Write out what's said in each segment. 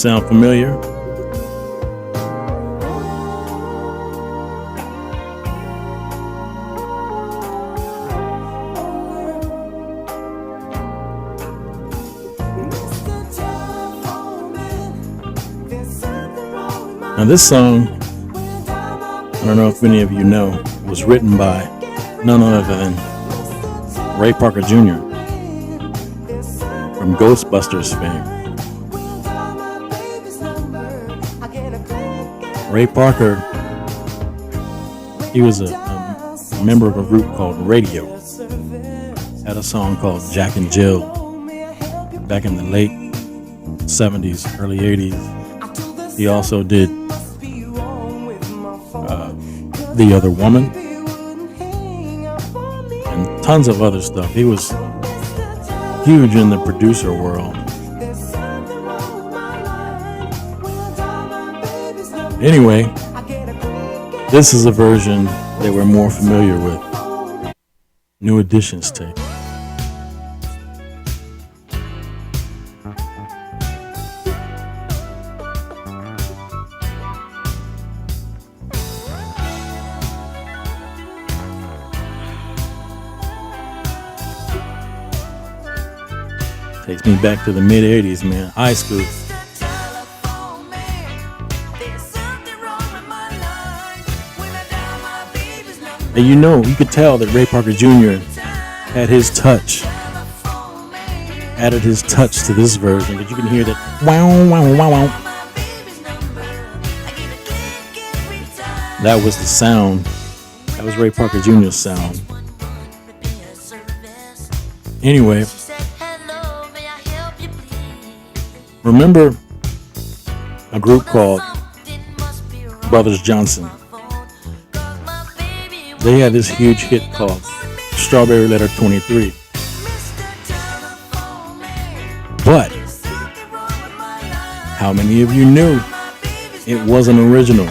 Sound familiar? Now this song, I don't know if many of you know, was written by none other than Ray Parker Jr. from Ghostbusters fame. Ray Parker, he was a member of a group called Radio. Had a song called Jack and Jill back in the late 70s, early 80s. He also did The Other Woman and tons of other stuff. He was huge in the producer world. Anyway, this is a version that we're more familiar with. New Editions tape. Takes me back to the mid 80s, man. High school. And you know, you could tell that Ray Parker Jr. had his touch, added his touch to this version, because you can hear that wow, wow, wow, wow. That was the sound. That was Ray Parker Jr.'s sound. Anyway, remember a group called Brothers Johnson? They had this huge hit called Strawberry Letter 23. But how many of you knew it wasn't original?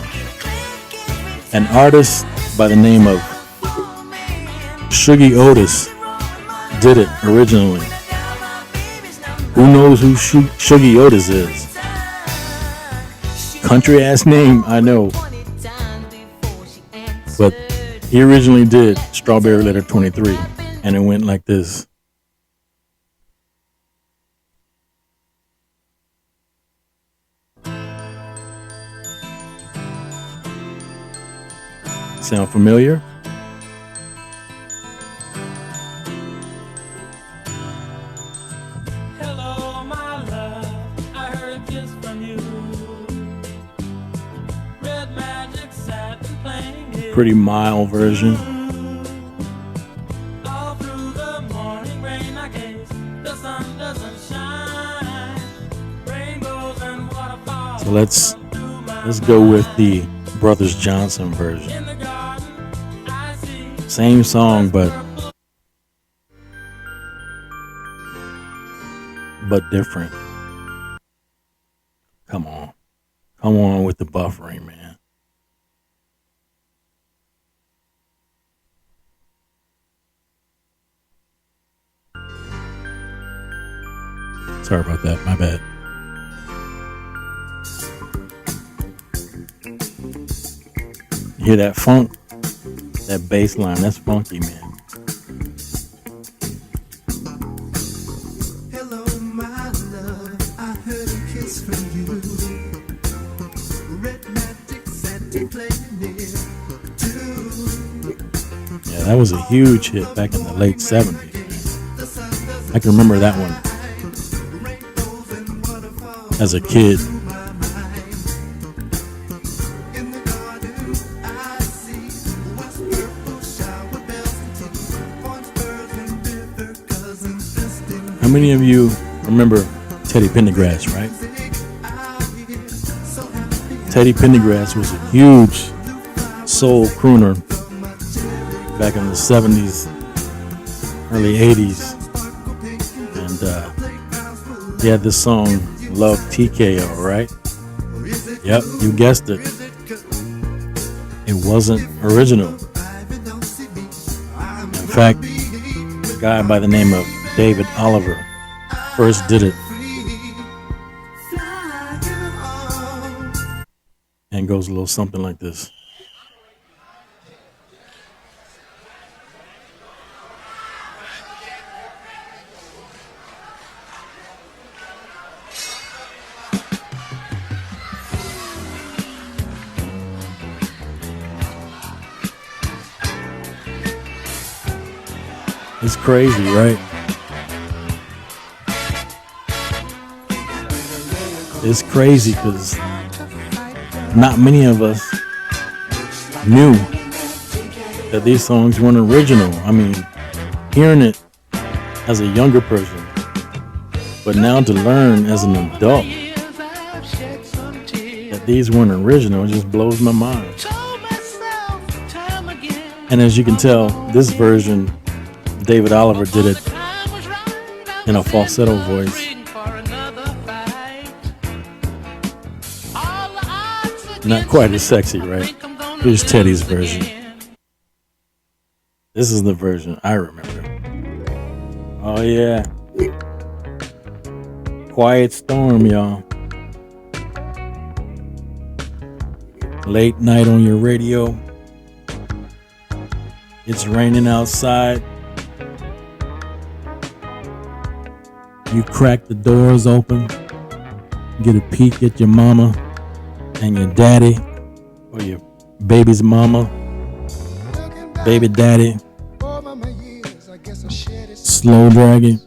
An artist by the name of Shuggie Otis did it originally. Who knows who Shuggie Otis is? Country ass name, I know. But he originally did Strawberry Letter 23, and it went like this. Sound familiar? Hello, my love. I heard a kiss from you. Red magic sat and playing it. Pretty mild version. All through the morning rain, I guess the sun doesn't shine. Rainbows and waterfalls. So let's go with the Brothers Johnson version. In the garden, I see Same song, but different. Come on with the buffering, man. Sorry about that, my bad. You hear that funk? That bass line, that's funky, man. hello, my love. I heard a kiss from you. Red magic sat and playing it too. Yeah, that was a huge hit back in the late 70s. I can remember that one as a kid. How many of you remember Teddy Pendergrass, right? Teddy Pendergrass was a huge soul crooner back in the 70s, early 80s. And he had this song, Love TKO, right? Yep, you guessed it. It wasn't original. In fact, a guy by the name of David Oliver first did it. and goes a little something like this. It's crazy, right? It's crazy because not many of us knew that these songs weren't original. I mean, hearing it as a younger person, but now to learn as an adult that these weren't original, it just blows my mind. And as you can tell, this version, David Oliver did it in a falsetto voice. Not quite as sexy, right? Here's Teddy's version. This is the version I remember. Oh yeah. Quiet Storm, y'all. Late night on your radio. It's raining outside. You crack the doors open, get a peek at your mama and your daddy, or your baby's mama, baby daddy, slow dragging.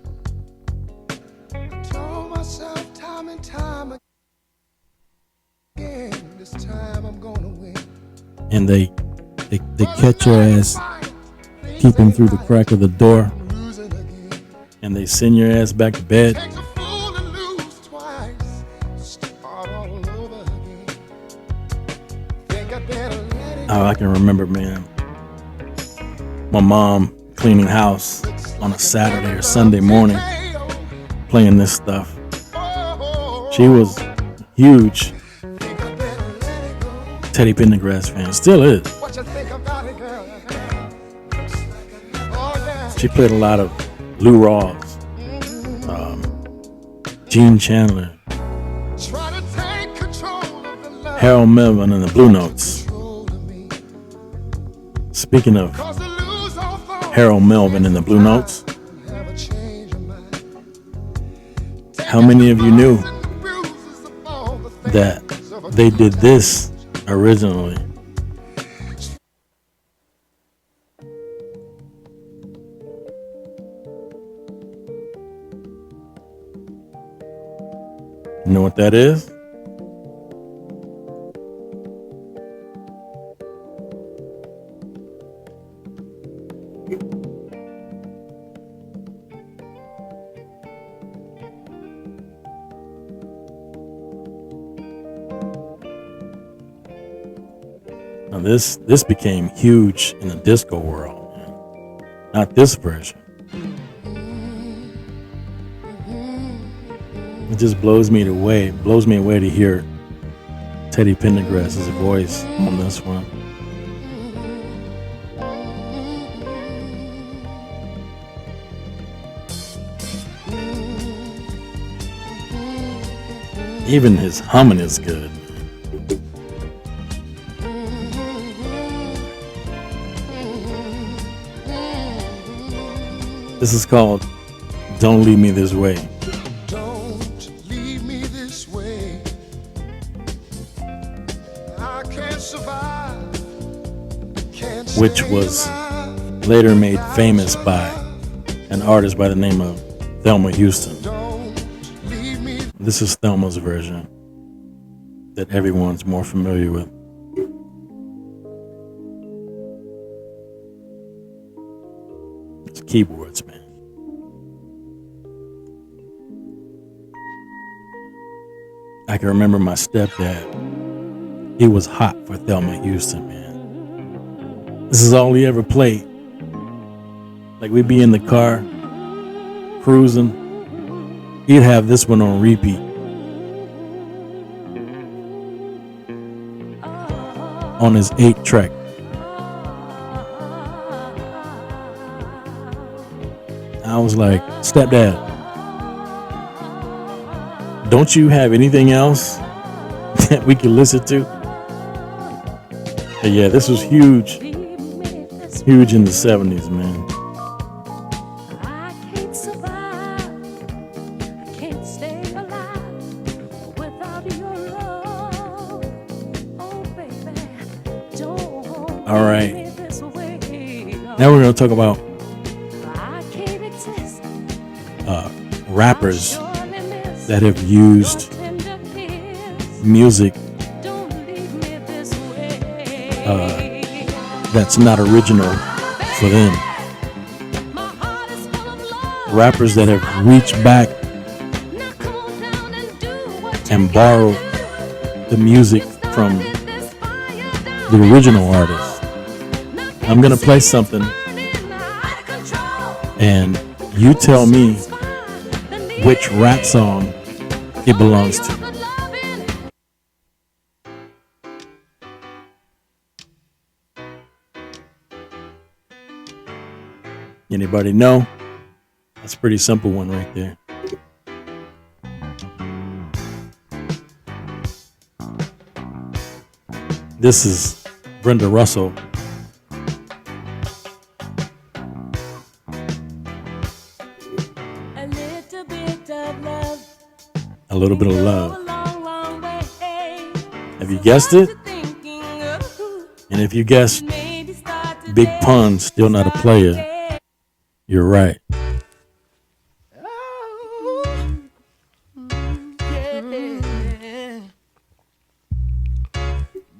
And they catch your ass peeping through the crack of the door, and they send your ass back to bed. Oh, I can remember, man, my mom cleaning house on a Saturday or Sunday morning, playing this stuff. She was huge Teddy Pendergrass fan, still is. She played a lot of Lou Rawls, Gene Chandler, Harold Melvin and the Blue Notes. Speaking of Harold Melvin and the Blue Notes, how many of you knew that they did this originally? You know what that is? Now this became huge in the disco world. Not this version. It just blows me away to hear Teddy Pendergrass's voice on this one. Even his humming is good. This is called Don't Leave Me This Way. Don't leave me this way. I can't survive. Which was later made famous by an artist by the name of Thelma Houston. This is Thelma's version that everyone's more familiar with. It's keyboards, man. I can remember my stepdad. He was hot for Thelma Houston, man. This is all he ever played. Like, we'd be in the car, cruising. He'd have this one on repeat. On his 8-track. I was like, stepdad, don't you have anything else that we can listen to? But yeah, this was huge, huge in the 70s, man. I can't survive, I can't stay alive without your love. Oh, baby, don't All right. leave me this way. Now we're going to talk about I can't exist. rappers Surely miss that have your used tender kiss. music Don't leave me this way. that's not original for them. My heart is full of love. Rappers that have reached back Now come on down and do what you and gotta borrowed do. the music from Started this fire down the in original my artist. soul. I'm going to play something Burning out of control. and you tell me It's fine. The which rap song it belongs to. good loving. Anybody know? That's a pretty simple one right there. This is Brenda Russell. A little bit of love. A little bit of Go love. a long, long way. Have you guessed it? Thinking, And if you guessed maybe start to Big Pun, still not a player, you're right.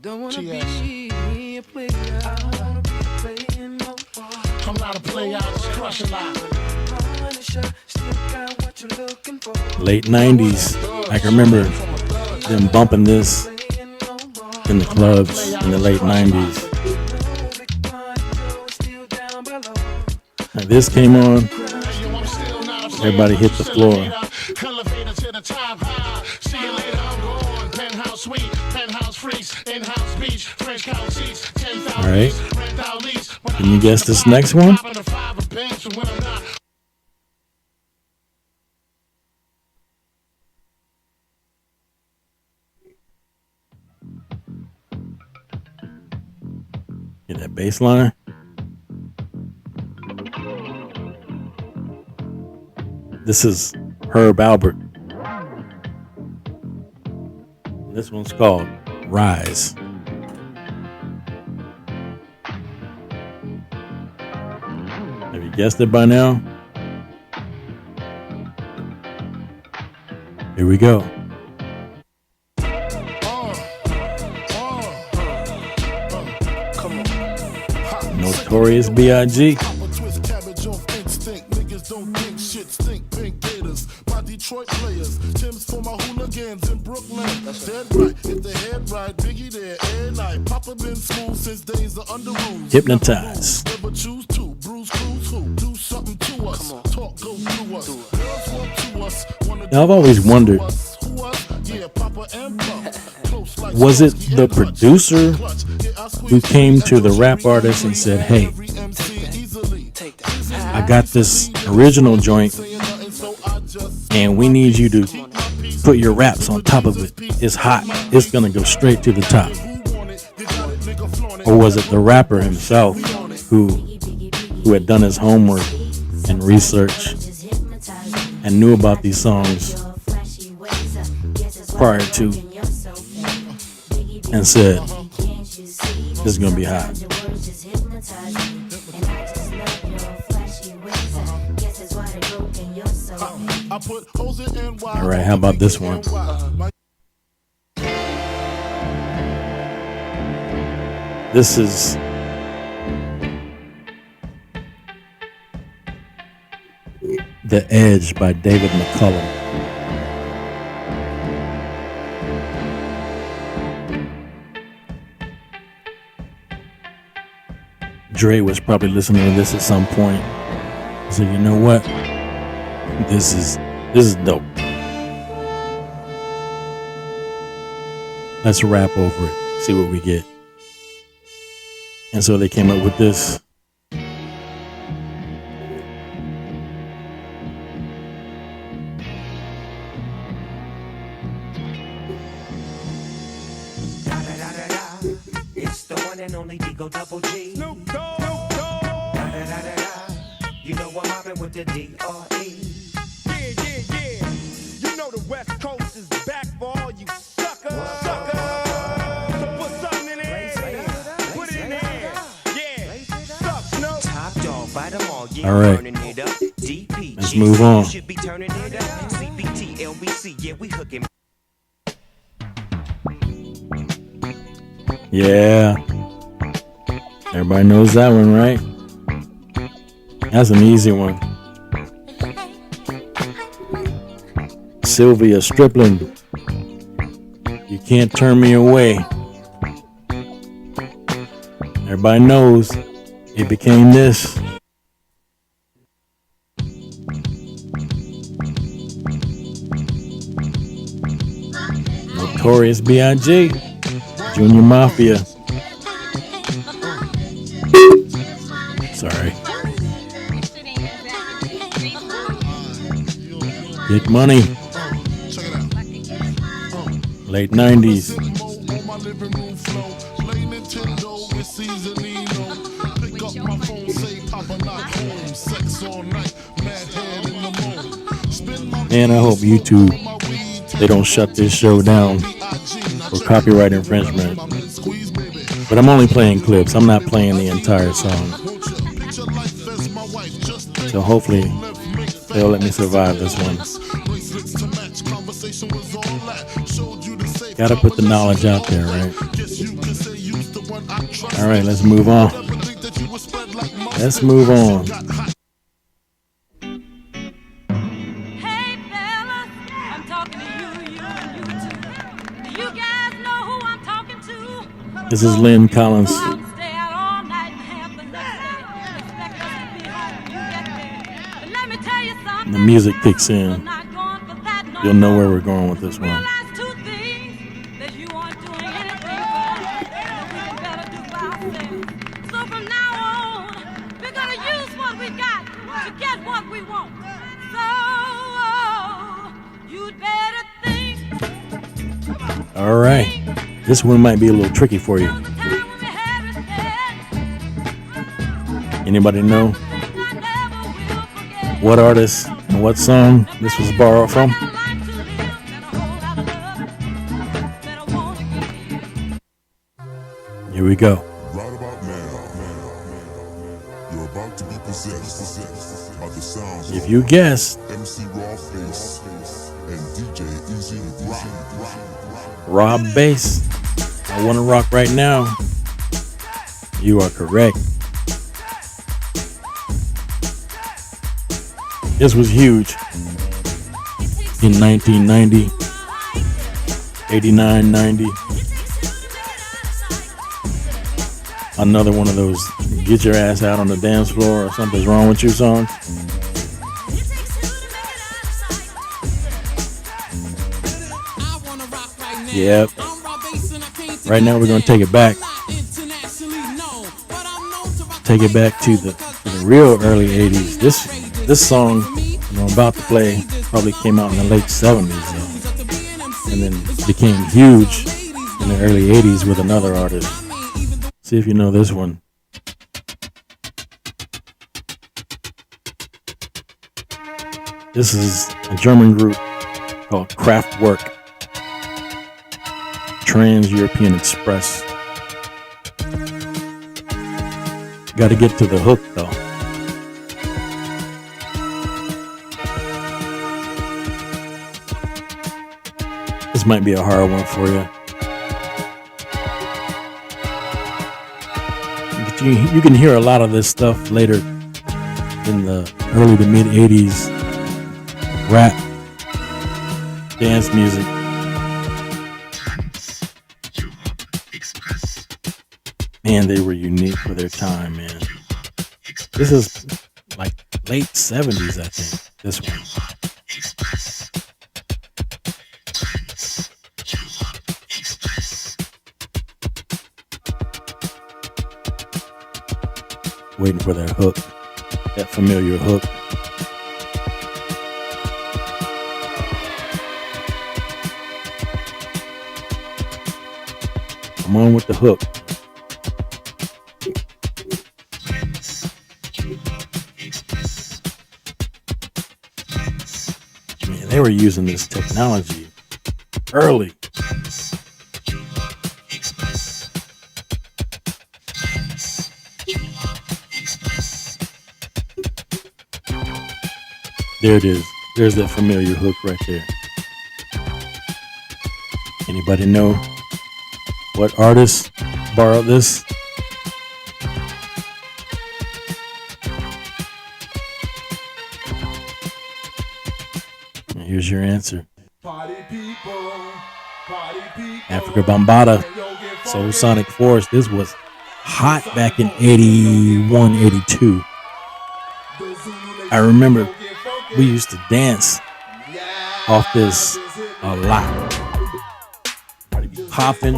Don't wanna be a player. I don't wanna be playing no more. I'm not a player, I just crush a lot. Punisher, still got what you're looking for. Late 90s. I can remember them bumping this Playing no more. in the clubs in the late 90s. No big pun, you're still down below. Now this came on, Yo, I'm still not a player, everybody hit the floor. Elevator to the top high. See you later, I'm gone. Penthouse suite, penthouse freaks, in-house beach, French couch seats, 10,000 All right. rent out lease. Can you guess this next one? Popping a five of banks, and when I'm not, Hear that bass line? This is Herb Albert. This one's called Rise. Have you guessed it by now? Here we go. Notorious B.I.G. Papa twist cabbage off instinct. Niggas don't think shit stink. Pink gators, my Detroit players. Tim's for my hooligans in Brooklyn. Dead right, hit the head right. Biggie there, air night. Papa been smooth since days of under rules. Hypnotized. Never choose to. Bruise, cruise, who? Do something to us. Talk, go through us. Girls want to us. Wanna Now, I've always do wondered, us. Who us? Yeah, Papa and Pump. Close like was it Starsky the and Hutch. producer Clutch. Yeah, I who squeeze came to the every rap artist and said, hey, every MC easily. I got this original joint and we need you to put your raps on top of it. It's hot. It's going to go straight to the top. Or was it the rapper himself who had done his homework and research and knew about these songs prior to and said, this is going to be hot. All right, how about this one? This is The Edge by David McCullum. Dre was probably listening to this at some point. So you know what? This is dope. Let's rap over it. See what we get. And so they came up with this. It's the one and only Digo Double G. Snoop Dogg. Da-da-da-da-da. You know I'm mobbing with the D.R.E. Yeah. You know the West Coast is back for all you suckers. So put something in there. Put it in there. Yeah. Suck, Snoop. Top dog, bite them all. Yeah, All right. burning it up. DPG. Let's move on. You should be turning it up. CBT, LBC. Yeah, we hooking. Yeah. Everybody knows that one, right? That's an easy one. Sylvia Strickland. You can't turn me away. Everybody knows it became this. Notorious B.I.G. Junior Mafia. Sorry. Get Money. Check it out. Late 90s. On my living room flow. Play Nintendo with Seasonino. Pick up my phone, say Papa not home. Sex all night, mad head in the moon. Spin my And I hope YouTube, they don't shut this show down for copyright infringement. But I'm only playing clips. I'm not playing the entire song. So hopefully they'll let me survive this one. Gotta put the knowledge out there, right? All right, let's move on. Let's move on. Hey fellas, I'm talking to you too. Do you guys know who I'm talking to? This is Lynn Collins. Go out and stay out all night and have the luxury. Expect us to be home when you get there. But let me tell you something. The music kicks We're in. not going for that no You'll know more. where we're going with this one. Realize two things: that you aren't doing anything for us, that we can better do by ourselves. So from now on, we're gonna use what we got to get what we want. So you'd better think. All right. This one might be a little tricky for you. The time when we had respect, Anybody know things I never will forget. what artist and what song this was borrowed from? Got a life to live and a whole lot of love that I wanna give. Here we go. Right about now, you're about to be possessed by the sounds If you guess MC Raw Face and DJ Easy Rock. Rob Bass, I Want to Rock Right Now, you are correct. This was huge in 1990, 89, 90. Another one of those get your ass out on the dance floor or something's wrong with you songs. Yep. Right now we're going to take it back. Take it back to the real early 80s. This song I'm about to play probably came out in the late 70s though, and then became huge in the early 80s with another artist. See if you know this one. This is a German group called Kraftwerk. Trans-European Express. Got to get to the hook though. This might be a hard one for you. But you can hear a lot of this stuff later in the early to mid 80s rap, dance music. Man, they were unique for their time, man. This is like late 70s, I think. This one. Waiting for that hook, that familiar hook. Come on with the hook. They were using this technology early. There it is. There's that familiar hook right there. Anybody know what artist borrowed this? And here's your answer. Party people, party people. Africa Bambaataa, Soul Sonic Force. This was hot back in 81, 82. I remember we used to dance off this a lot. Popping.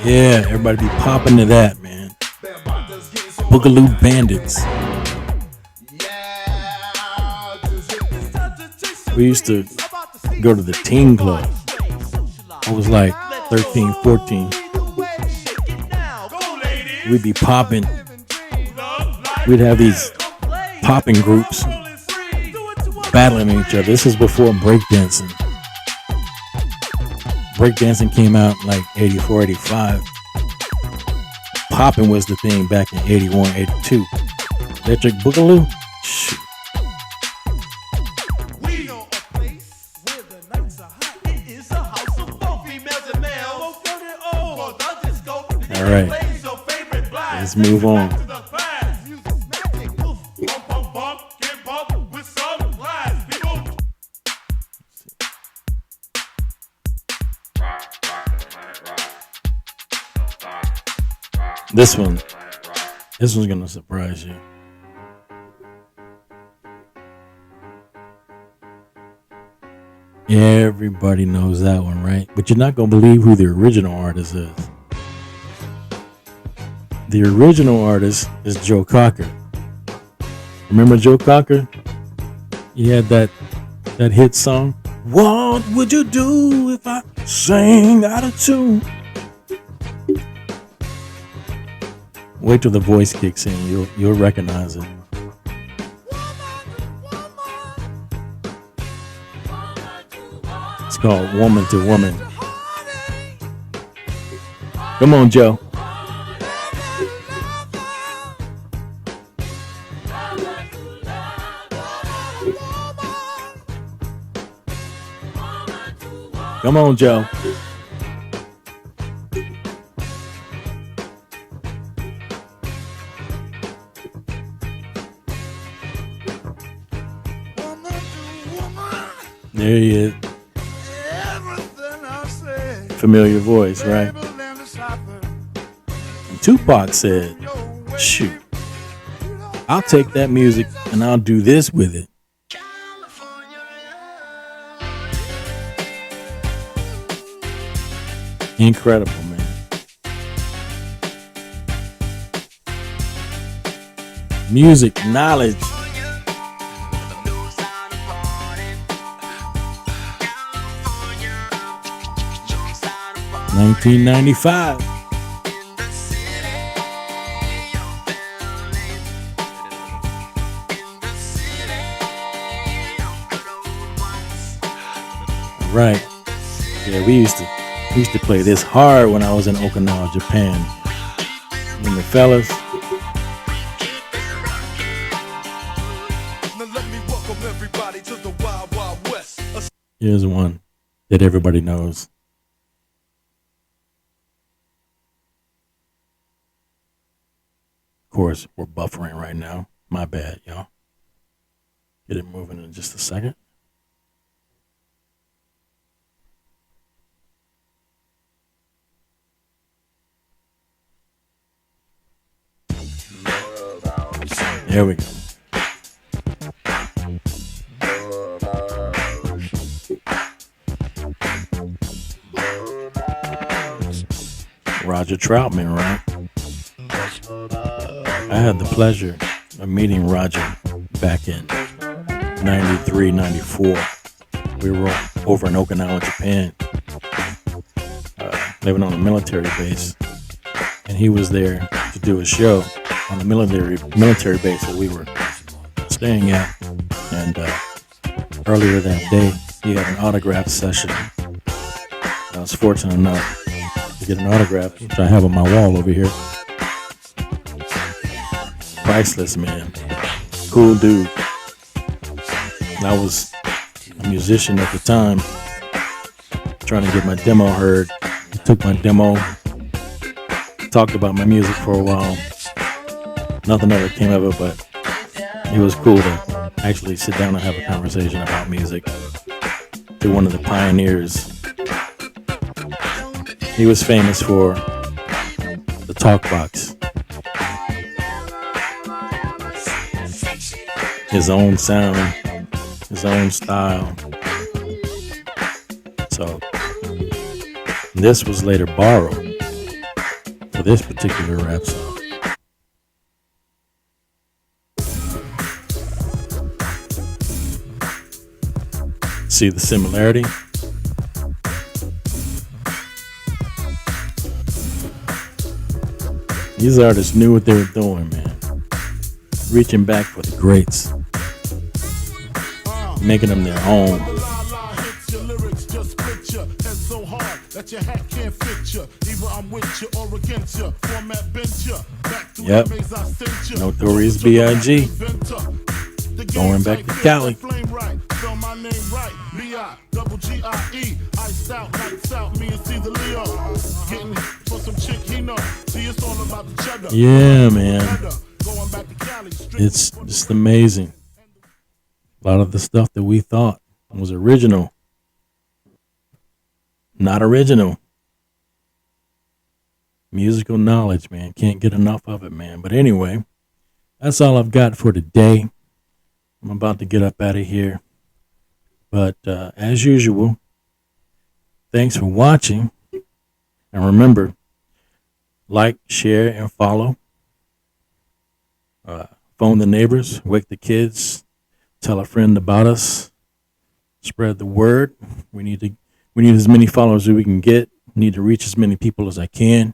Yeah, everybody be popping to that, man. Boogaloo Bandits. We used to go to the teen club. I was like 13, 14. We'd be popping. We'd have these popping groups battling each other. This is before breakdancing. Breakdancing came out in like 84, 85. Popping was the thing back in 81, 82. Electric Boogaloo? Shoot. All right, let's move on. This one's gonna surprise you. Everybody knows that one, right? But you're not gonna believe who the original artist is. The original artist is Joe Cocker. Remember Joe Cocker? He had that hit song. What would you do if I sang out of tune? Wait till the voice kicks in. You'll recognize it. It's called Woman to Woman. Come on, Joe. Come on, Joe. There he is. Familiar voice, right? And Tupac said, shoot, I'll take that music and I'll do this with it. Incredible, man. Music, knowledge. $1995. Right. Yeah, we used to play this hard when I was in Okinawa, Japan. And the fellas. Here's one that everybody knows. Of course, we're buffering right now. My bad, y'all. Get it moving in just a second. There we go. Roger Troutman, right? I had the pleasure of meeting Roger back in 93, 94. We were over in Okinawa, Japan, living on a military base. And he was there to do a show on the military base that we were staying at. And earlier that day, he had an autograph session. I was fortunate enough to get an autograph, which I have on my wall over here. Priceless, man. Cool dude. And I was a musician at the time, trying to get my demo heard. He took my demo, talked about my music for a while. Nothing ever came of it, but it was cool to actually sit down and have a conversation about music to one of the pioneers. He was famous for the talk box, his own sound, his own style. So this was later borrowed for this particular rap song. See the similarity? These artists knew what they were doing, man. Reaching back for the greats. Making them their own. Yep. Notorious B.I.G. Going back to Cali. Yeah, man. It's just amazing. A lot of the stuff that we thought was original, not original. Musical knowledge, man. Can't get enough of it, man. But anyway, that's all I've got for today. I'm about to get up out of here. But as usual, thanks for watching. And remember, like, share, and follow. Phone the neighbors, wake the kids, tell a friend about us, spread the word. We need as many followers as we can get. Need to reach as many people as I can.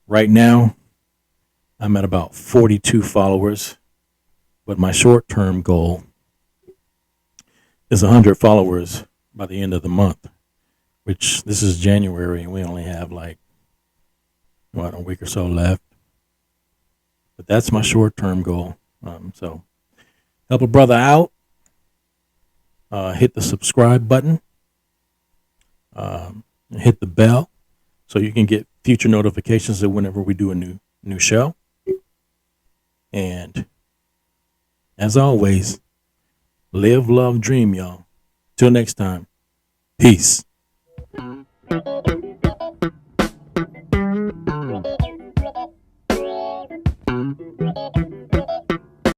Right now, I'm at about 42 followers, but my short-term goal is 100 followers by the end of the month, which this is January, and we only have like, a week or so left. But that's my short-term goal. So help a brother out. Hit the subscribe button. Hit the bell so you can get future notifications of whenever we do a new show. And as always, live, love, dream, y'all. Till next time, peace.